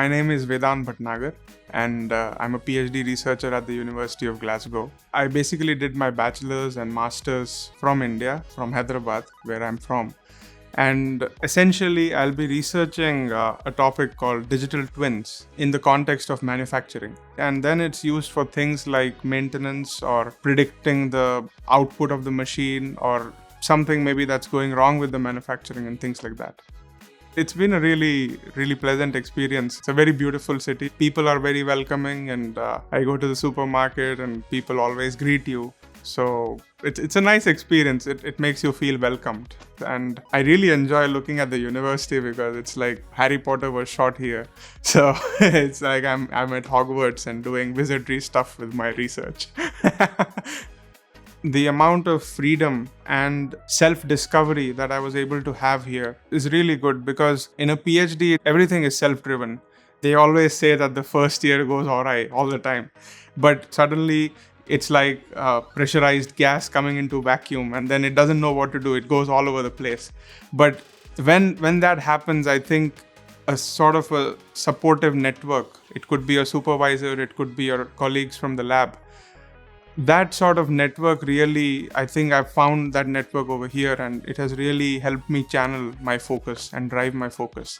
My name is Vedanth Bhatnagar, and I'm a PhD researcher at the University of Glasgow. I basically did my bachelor's and master's from India, from Hyderabad, where I'm from. And essentially, I'll be researching a topic called digital twins in the context of manufacturing. And then it's used for things like maintenance or predicting the output of the machine or something maybe that's going wrong with the manufacturing and things like that. It's been a really, really pleasant experience. It's a very beautiful city. People are very welcoming, and I go to the supermarket and people always greet you. So it's a nice experience. It makes you feel welcomed. And I really enjoy looking at the university because it's like Harry Potter was shot here. So it's like I'm at Hogwarts and doing wizardry stuff with my research. The amount of freedom and self-discovery that I was able to have here is really good because in a PhD, everything is self-driven. They always say that the first year goes all right all the time. But suddenly, it's like pressurized gas coming into vacuum and then it doesn't know what to do. It goes all over the place. But when that happens, I think a sort of a supportive network, it could be a supervisor, it could be your colleagues from the lab. That sort of network really, I think I've found that network over here, and it has really helped me channel my focus and drive my focus.